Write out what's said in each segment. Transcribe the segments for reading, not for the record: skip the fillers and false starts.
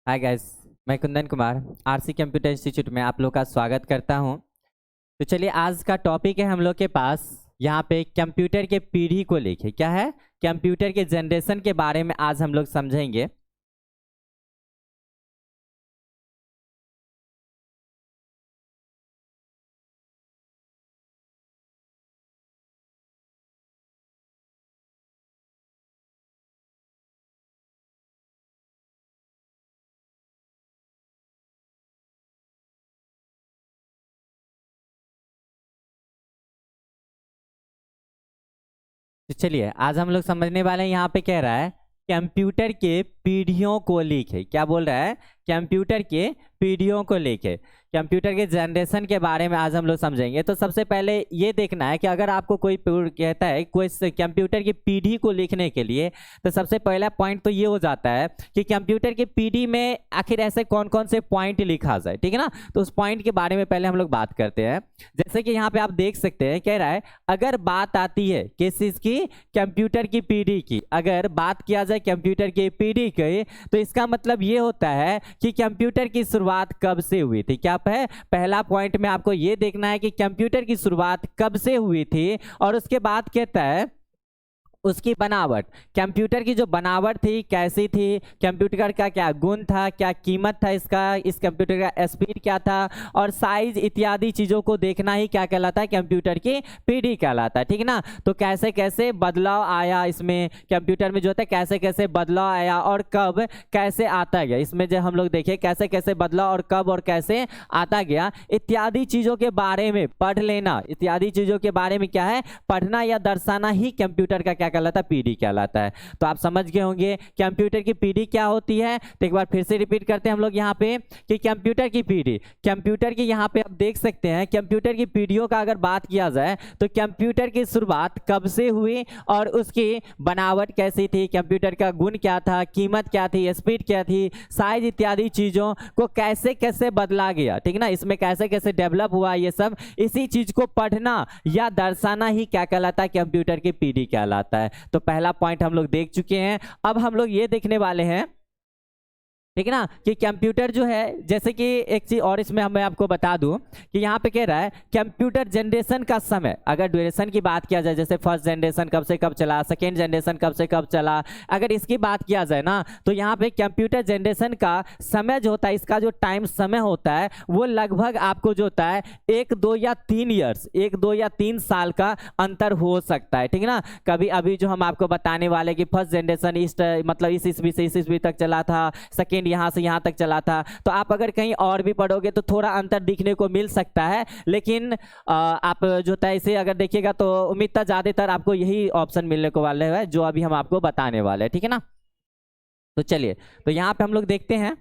हाय guys. मैं Kundan Kumar RC computer institute में आप लोग का स्वागत करता हूं। तो चलिए, आज का टॉपिक है हम लोग के पास यहाँ पे कंप्यूटर के पीढ़ी को लेके क्या है, कंप्यूटर के जनरेशन के बारे में आज हम लोग समझेंगे। तो चलिए, आज हम लोग समझने वाले हैं। यहाँ पे कह रहा है कंप्यूटर के पीढ़ियों को लेके, क्या बोल रहा है, कंप्यूटर के पीढ़ियों को लेके, कंप्यूटर के जनरेशन के बारे में आज हम लोग समझेंगे। तो सबसे पहले ये देखना है कि अगर आपको कोई कहता है कोई कंप्यूटर की पीढ़ी को लिखने के लिए, तो सबसे पहला पॉइंट तो ये हो जाता है कि कंप्यूटर की पीढ़ी में आखिर ऐसे कौन कौन से पॉइंट लिखा जाए, ठीक है ना। तो उस पॉइंट के बारे में पहले हम लोग बात करते हैं। जैसे कि यहाँ पे आप देख सकते हैं, कह रहा है अगर बात आती है किस चीज की, कंप्यूटर की पीढ़ी की, अगर बात किया जाए कंप्यूटर की पीढ़ी की, तो इसका मतलब ये होता है कि कंप्यूटर की शुरुआत कब से हुई थी। क्या है पहला पॉइंट में आपको ये देखना है कि कंप्यूटर की शुरुआत कब से हुई थी, और उसके बाद कहता है उसकी बनावट, कंप्यूटर की जो बनावट थी कैसी थी, कंप्यूटर का क्या गुण था, क्या कीमत था इसका, इस कंप्यूटर का स्पीड क्या था, और साइज इत्यादि चीज़ों को देखना ही क्या कहलाता है, कंप्यूटर की पीढ़ी कहलाता है, ठीक है ना। तो कैसे कैसे बदलाव आया इसमें, कंप्यूटर में जो होता है कैसे कैसे बदलाव आया और कब कैसे आता गया, इसमें जो हम लोग देखें कैसे कैसे बदलाव और कब और कैसे आता गया, इत्यादि चीज़ों के बारे में पढ़ लेना। इत्यादि चीज़ों के बारे में क्या है, पढ़ना या दर्शाना ही कंप्यूटर का क्या कहलाता है, पीढ़ी कहलाता है। तो आप समझ गए होंगे कंप्यूटर की पीढ़ी क्या होती है। तो एक बार फिर से रिपीट करते हैं हम लोग यहाँ पे कि कंप्यूटर की पीढ़ी, कंप्यूटर की यहाँ पे आप देख सकते हैं कंप्यूटर की पीढ़ियों का अगर बात किया जाए तो कंप्यूटर की शुरुआत कब से हुई और उसकी बनावट कैसी थी, कंप्यूटर का गुण क्या था, कीमत क्या थी, स्पीड क्या थी, साइज इत्यादि चीजों को कैसे कैसे बदला गया, ठीक है ना, इसमें कैसे कैसे डेवलप हुआ, ये सब इसी चीज को पढ़ना या दर्शाना ही क्या कहलाता है, कंप्यूटर की पीढ़ी कहलाता है। तो पहला पॉइंट हम लोग देख चुके हैं। अब हम लोग ये देखने वाले हैं, ठीक है ना, कि कंप्यूटर जो है, जैसे कि एक चीज और इसमें मैं आपको बता दूं कि यहाँ पे कह रहा है कंप्यूटर जनरेशन का समय, अगर ड्यूरेशन की बात किया जाए, जैसे फर्स्ट जनरेशन कब से कब चला, सेकेंड जनरेशन कब से कब चला, अगर इसकी बात किया जाए ना, तो यहाँ पे कंप्यूटर जनरेशन का समय जो होता है, इसका जो टाइम समय होता है वो लगभग आपको जो होता है 1 2 या 3 ईयर्स, 1 2 या 3 साल का अंतर हो सकता है, ठीक है ना। कभी अभी जो हम आपको बताने वाले कि फर्स्ट जनरेशन इस मतलब इस ईस्वी से इस ईस्वी तक चला था, सेकेंड यहाँ से यहाँ तक चला था। तो आप अगर कहीं और भी पढ़ोगे तो थोड़ा अंतर दिखने को मिल सकता है, लेकिन आप जो है इसे अगर देखिएगा तो उम्मीद था ज्यादातर आपको यही ऑप्शन मिलने को वाले है जो अभी हम आपको बताने वाले हैं, ठीक है ना। तो चलिए, तो यहाँ पे हम लोग देखते हैं,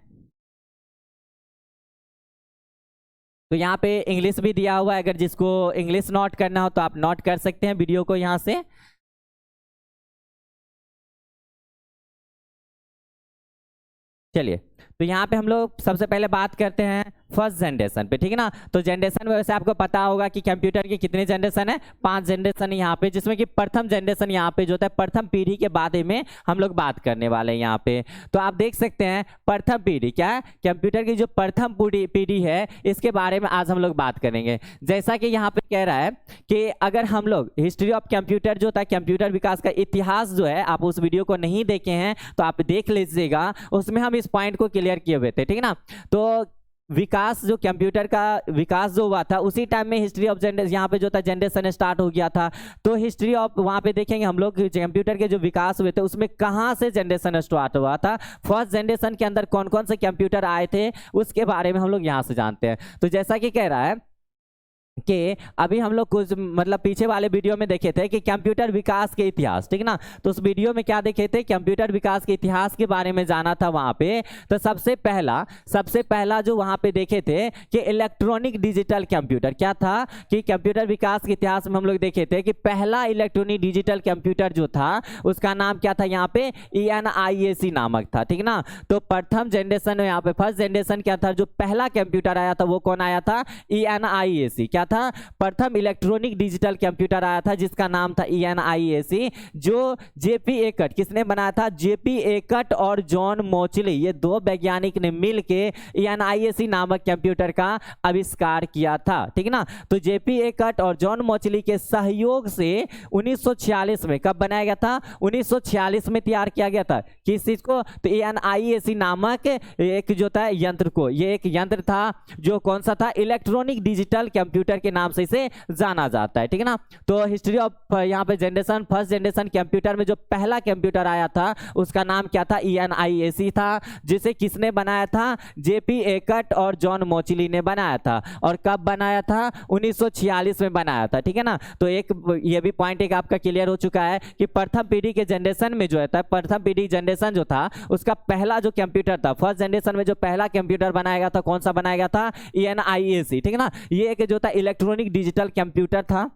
तो यहाँ पे इंग्लिश भी दिया हुआ है, अगर जिसको इंग्लिश नोट करना हो तो आप नोट कर सकते हैं वीडियो को यहाँ से। चलिए, तो यहाँ पे हम लोग सबसे पहले बात करते हैं फर्स्ट जनरेशन पे, ठीक है ना। तो जनरेशन में वैसे आपको पता होगा कि कंप्यूटर के कितने जनरेशन है, 5 जनरेशन है यहाँ पे, जिसमें कि प्रथम जनरेशन यहाँ पे जो होता है प्रथम पीढ़ी के बारे में हम लोग बात करने वाले हैं यहाँ पे। तो आप देख सकते हैं प्रथम पीढ़ी क्या है, कंप्यूटर की जो प्रथम पीढ़ी है इसके बारे में आज हम लोग बात करेंगे। जैसा कि यहाँ पे कह रहा है कि अगर हम लोग हिस्ट्री ऑफ कंप्यूटर जो होता है, कंप्यूटर विकास का इतिहास जो है, आप उस वीडियो को नहीं देखे हैं तो आप देख लीजिएगा, उसमें हम इस पॉइंट को क्लियर किए हुए थे, ठीक है ना। तो विकास, जो कंप्यूटर का विकास जो हुआ था उसी टाइम में हिस्ट्री ऑफ जनरेशन यहाँ पे जो था जनरेशन स्टार्ट हो गया था। तो हिस्ट्री ऑफ वहाँ पे देखेंगे हम लोग कंप्यूटर के जो विकास हुए थे उसमें कहाँ से जनरेशन स्टार्ट हुआ था, फर्स्ट जनरेशन के अंदर कौन कौन से कंप्यूटर आए थे, उसके बारे में हम लोग यहाँ से जानते हैं। तो जैसा कि कह रहा है कि अभी हम लोग कुछ मतलब पीछे वाले वीडियो में देखे थे कि कंप्यूटर विकास के इतिहास, ठीक ना। तो उस वीडियो में क्या देखे थे, कंप्यूटर विकास के इतिहास के बारे में जाना था वहां पे। तो सबसे पहला जो वहां पे देखे थे कि इलेक्ट्रॉनिक डिजिटल कंप्यूटर क्या था, कि कंप्यूटर विकास के इतिहास में हम लोग देखे थे कि पहला इलेक्ट्रॉनिक डिजिटल कंप्यूटर जो था उसका नाम क्या था, यहाँ पे ENIAC नामक था, ठीक ना। तो प्रथम जनरेशन में यहाँ पे फर्स्ट जनरेशन क्या था, जो पहला कंप्यूटर आया था वो कौन आया था, ENIAC क्या क्या था, प्रथम इलेक्ट्रॉनिक डिजिटल कंप्यूटर आया था जिसका नाम था ENIAC, जो जेपी एकट, किसने बनाया था, जेपी एकट और जॉन मोचली, ये दो वैज्ञानिक ने मिलके ENIAC नामक कंप्यूटर का आविष्कार किया था, ठीक ना। तो जेपी एकट और जॉन मोचली के सहयोग से 1946 में कब बनाया गया था, 1946 में तैयार किया गया था, किस चीज को, तो ENIAC नामक एक जो था यंत्र को, ये एक यंत्र था जो कौन सा था, इलेक्ट्रॉनिक डिजिटल कंप्यूटर के नाम से इसे जाना जाता है, ठीक है ना। तो हिस्ट्री ऑफ यहाँ पे जनरेशन, फर्स्ट जनरेशन कंप्यूटर में जो पहला कंप्यूटर आया था उसका नाम क्या था, ENIAC था, जिसे किसने बनाया था, जेपी एकट और जॉन मोचली ने बनाया था। और कब बनाया था, 1946 में बनाया था, ठीक है ना। तो एक ये भी पॉइंट एक आपका क्लियर हो चुका है कि प्रथम पीढ़ी के जनरेशन में जो है, प्रथम पीढ़ी जनरेशन जो था उसका पहला जो कंप्यूटर था, फर्स्ट जनरेशन में जो पहला कंप्यूटर बनाया गया था, कौन सा बनाया गया था, ENIAC, ठीक है ना। ये एक जो था इलेक्ट्रॉनिक डिजिटल कंप्यूटर था,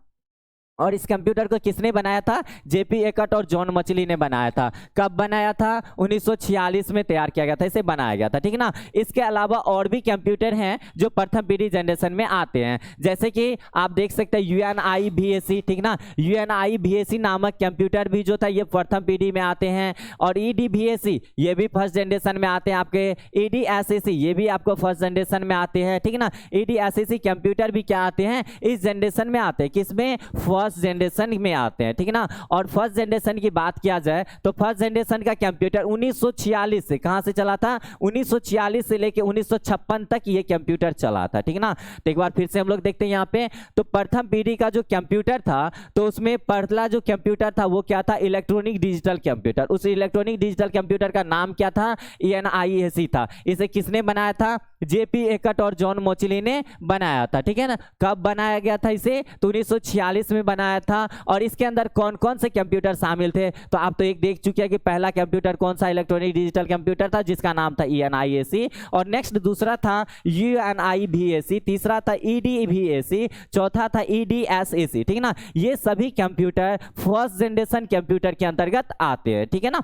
और इस कंप्यूटर को किसने बनाया था, जेपी एकट और जॉन मोचली ने बनाया था। कब बनाया था, 1946 में तैयार किया गया था, इसे बनाया गया था, ठीक है ना। इसके अलावा और भी कंप्यूटर हैं जो प्रथम पीढ़ी जनरेशन में आते हैं, जैसे कि आप देख सकते हैं UNIVAC, ठीक ना, UNIVAC नामक कंप्यूटर भी जो था ये प्रथम पीढ़ी में आते हैं। और EDVAC ये भी फर्स्ट जनरेशन में आते हैं, आपके EDSAC ये भी आपको फर्स्ट जनरेशन में आते हैं, ठीक ना। EDSAC कंप्यूटर भी क्या आते हैं, इस जनरेशन में आते हैं, किसमें, फर्स्ट जनरेशन में आते हैं, ठीक है ना। और फर्स्ट जनरेशन की बात किया जाए तो फर्स्ट जनरेशन का कंप्यूटर 1946 से, कहां से चला था, 1946 से लेके 1956 तक ये कंप्यूटर चला था, ठीक है ना। तो एक बार फिर से हम लोग देखते हैं यहाँ पे, तो प्रथम पीढ़ी का जो कंप्यूटर था तो उसमें पहला जो कंप्यूटर था वो क्या था, इलेक्ट्रॉनिक डिजिटल कंप्यूटर। उस इलेक्ट्रॉनिक डिजिटल कंप्यूटर का नाम क्या था, ENIAC था। इसे किसने बनाया था, जेपी एकट और जॉन मोचली ने बनाया था, ठीक है ना। कब बनाया गया था इसे, तो 1946 में बनाया था। और इसके अंदर कौन कौन से कंप्यूटर शामिल थे, तो आप तो एक देख चुके हैं कि पहला कंप्यूटर कौन सा इलेक्ट्रॉनिक डिजिटल कंप्यूटर था जिसका नाम था ENIAC, और नेक्स्ट दूसरा था UNIVAC, तीसरा था EDVAC, चौथा था EDSAC, ठीक है ना। ये सभी कंप्यूटर फर्स्ट जनरेशन कंप्यूटर के अंतर्गत आते हैं, ठीक है ना।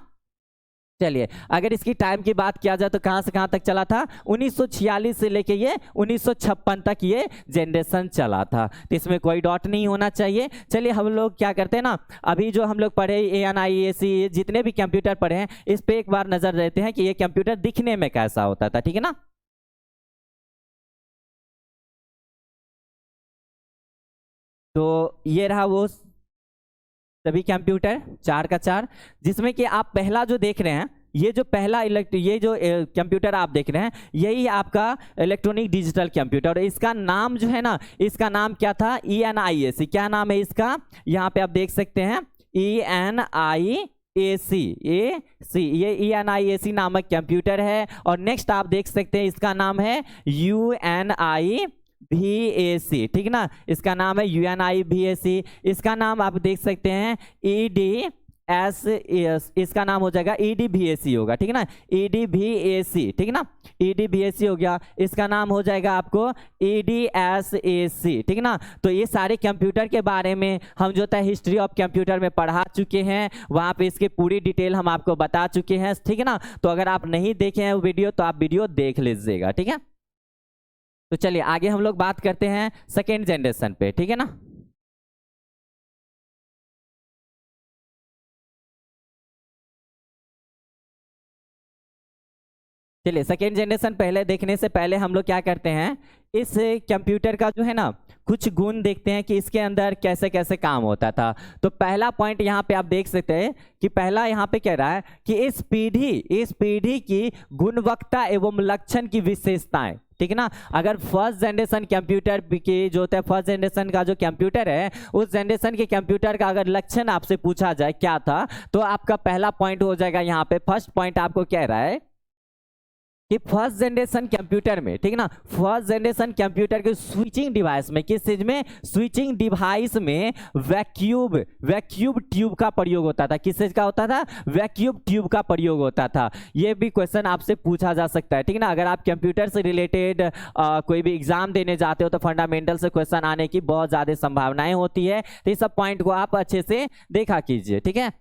चलिए अगर इसकी टाइम की बात किया जाए तो कहां से कहां तक चला था, 1946 से लेके ये 1956 तक ये जनरेशन चला था, तो इसमें कोई डॉट नहीं होना चाहिए। चलिए हम लोग क्या करते हैं ना, अभी जो हम लोग पढ़े ENIAC जितने भी कंप्यूटर पढ़े हैं इस पे एक बार नजर देते हैं कि ये कंप्यूटर दिखने में कैसा होता था, ठीक है ना। तो ये रहा वो सभी कंप्यूटर 4 का 4, जिसमें कि आप पहला जो देख रहे हैं, ये जो पहला ये जो कंप्यूटर आप देख रहे हैं यही आपका इलेक्ट्रॉनिक डिजिटल कंप्यूटर, और इसका नाम जो है ना, इसका नाम क्या था, ENIAC। क्या नाम है इसका, यहाँ पे आप देख सकते हैं ENIAC, ये ENIAC नामक कंप्यूटर है। और नेक्स्ट आप देख सकते हैं इसका नाम है UNIVAC, ठीक ना, इसका नाम है UNIVAC। इसका नाम आप देख सकते हैं EDSAC, इसका नाम हो जाएगा EDVAC होगा, ठीक है ना, EDVAC, ठीक है ना, EDVAC हो गया। इसका नाम हो जाएगा आपको EDSAC, ठीक है ना। तो ये सारे कंप्यूटर के बारे में हम जो है हिस्ट्री ऑफ कंप्यूटर में पढ़ा चुके हैं, वहाँ पे इसकी पूरी डिटेल हम आपको बता चुके हैं, ठीक है ना। तो अगर आप नहीं देखे हैं वो वीडियो तो आप वीडियो देख लीजिएगा, ठीक है। तो चलिए आगे हम लोग बात करते हैं सेकेंड जनरेशन पे, ठीक है ना। चलिए सेकेंड जनरेशन पहले देखने से पहले हम लोग क्या करते हैं, इस कंप्यूटर का जो है ना कुछ गुण देखते हैं कि इसके अंदर कैसे कैसे काम होता था। तो पहला पॉइंट यहाँ पे आप देख सकते हैं कि पहला यहाँ पे कह रहा है कि इस पीढ़ी की गुणवत्ता एवं लक्षण की विशेषताएं, ठीक है ना। अगर फर्स्ट जनरेशन कंप्यूटर की जो होता है, फर्स्ट जनरेशन का जो कंप्यूटर है उस जनरेशन के कंप्यूटर का अगर लक्षण आपसे पूछा जाए क्या था, तो आपका पहला पॉइंट हो जाएगा यहाँ पे, फर्स्ट पॉइंट आपको कह रहा है कि फर्स्ट जनरेशन कंप्यूटर में, ठीक है ना, फर्स्ट जनरेशन कंप्यूटर के स्विचिंग डिवाइस में, किस चीज में, स्विचिंग डिवाइस में वैक्यूम ट्यूब का प्रयोग होता था। किस चीज का होता था, वैक्यूम ट्यूब का प्रयोग होता था। ये भी क्वेश्चन आपसे पूछा जा सकता है, ठीक है ना। अगर आप कंप्यूटर से रिलेटेड कोई भी एग्जाम देने जाते हो तो फंडामेंटल से क्वेश्चन आने की बहुत ज्यादा संभावनाएं होती है, तो इस सब पॉइंट को आप अच्छे से देखा कीजिए, ठीक है।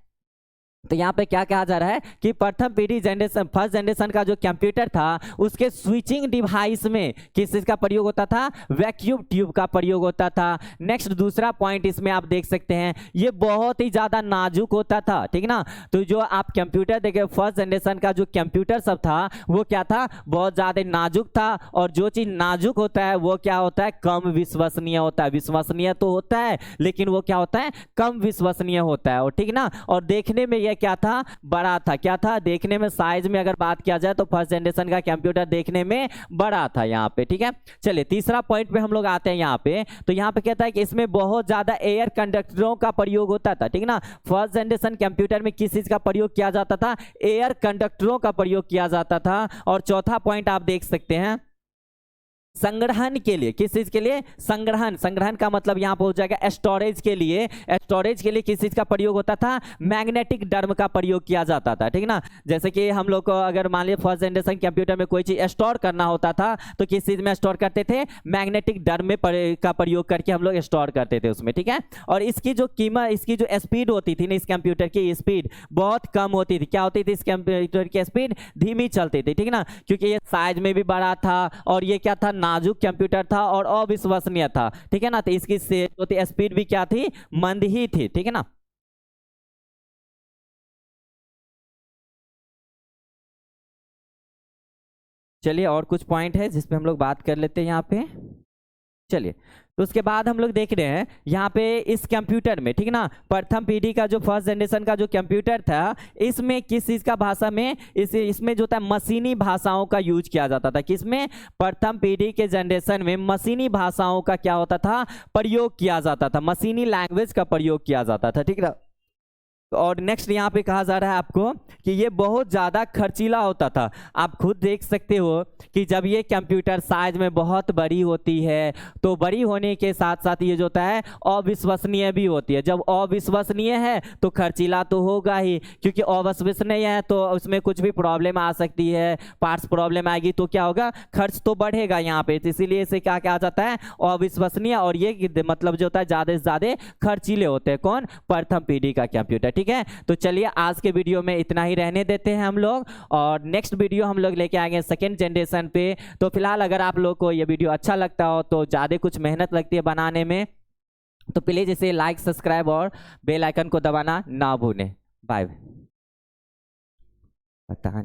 तो यहाँ पे क्या कहा जा रहा है कि प्रथम पीढ़ी जनरेशन फर्स्ट जनरेशन का जो कंप्यूटर था उसके स्विचिंग डिवाइस में किस चीज का प्रयोग होता था, वैक्यूम ट्यूब का प्रयोग होता था। नेक्स्ट दूसरा पॉइंट इसमें आप देख सकते हैं ये बहुत ही ज्यादा नाजुक होता था, ठीक ना। तो जो आप कंप्यूटर देखे फर्स्ट जनरेशन का जो कंप्यूटर सब था वो क्या था, बहुत ज्यादा नाजुक था। और जो चीज नाजुक होता है वो क्या होता है, कम विश्वसनीय होता है। विश्वसनीय तो होता है लेकिन वो क्या होता है, कम विश्वसनीय होता है, और ठीक ना। और देखने में क्या था, बड़ा था। क्या था, देखने में साइज में अगर बात किया जाए तो फर्स्ट जनरेशन का कंप्यूटर देखने में बड़ा था यहाँ पे, ठीक है। चलिए तीसरा पॉइंट पे हम लोग आते हैं यहाँ पे। तो यहाँ पे कहता है कि इसमें बहुत ज्यादा एयर कंडक्टरों का प्रयोग होता था, ठीक ना। फर्स्ट जनरेशन कंप्यूटर में किस चीज का प्रयोग किया जाता था, एयर कंडक्टरों का प्रयोग किया जाता था। और चौथा पॉइंट आप देख सकते हैं संग्रहण के लिए, किस चीज के लिए, संग्रहण। संग्रहण का मतलब यहाँ पर हो जाएगा स्टोरेज के लिए। स्टोरेज के लिए किस चीज का प्रयोग होता था, मैग्नेटिक ड्रम का प्रयोग किया जाता था, ठीक ना। जैसे कि हम लोग को अगर मान लीजिए फर्स्ट जनरेशन कंप्यूटर में कोई चीज स्टोर करना होता था तो किस चीज में स्टोर करते थे, मैग्नेटिक ड्रम में का प्रयोग करके हम लोग स्टोर करते थे उसमें, ठीक है। और इसकी जो कीमत, इसकी जो स्पीड होती थी ना, इस कंप्यूटर की स्पीड बहुत कम होती थी। क्या होती थी, इस कंप्यूटर की स्पीड धीमी चलती थी, ठीक ना, क्योंकि ये साइज में भी बड़ा था और ये क्या था, नाजुक कंप्यूटर था और अविश्वसनीय था, ठीक है ना। तो इसकी स्पीड भी क्या थी, मंद ही थी, ठीक है ना। चलिए और कुछ पॉइंट है जिस पे हम लोग बात कर लेते हैं यहाँ पे। चलिए तो उसके बाद हम लोग देख रहे हैं यहाँ पे इस कंप्यूटर में, ठीक ना, प्रथम पीढ़ी का जो फर्स्ट जनरेशन का जो कंप्यूटर था इसमें किस चीज का भाषा में, इसमें जो था मशीनी भाषाओं का यूज किया जाता था। किसमें, प्रथम पीढ़ी के जनरेशन में मशीनी भाषाओं का क्या होता था, प्रयोग किया जाता था, मशीनी लैंग्वेज का प्रयोग किया जाता था, ठीक ना। और नेक्स्ट यहाँ पे कहा जा रहा है आपको कि ये बहुत ज़्यादा खर्चीला होता था। आप खुद देख सकते हो कि जब ये कंप्यूटर साइज में बहुत बड़ी होती है तो बड़ी होने के साथ साथ ये जो होता है अविश्वसनीय भी होती है। जब अविश्वसनीय है तो खर्चीला तो होगा ही, क्योंकि अविश्वसनीय है तो उसमें कुछ भी प्रॉब्लम आ सकती है, पार्ट्स प्रॉब्लम आएगी तो क्या होगा, खर्च तो बढ़ेगा यहाँ पे। तो इसीलिए इसे क्या कहा जाता है, अविश्वसनीय। और ये मतलब जो होता है ज़्यादा से ज़्यादा खर्चीले होते हैं। कौन, प्रथम पीढ़ी का कंप्यूटर, ठीक है। तो चलिए आज के वीडियो में इतना ही रहने देते हैं हम लोग, और नेक्स्ट वीडियो हम लोग लेके आएंगे सेकेंड जनरेशन पे। तो फिलहाल अगर आप लोग को ये वीडियो अच्छा लगता हो तो ज़्यादा कुछ मेहनत लगती है बनाने में, तो प्लीज़ इसे लाइक, सब्सक्राइब और बेल आइकन को दबाना ना भूलें। बाय। पता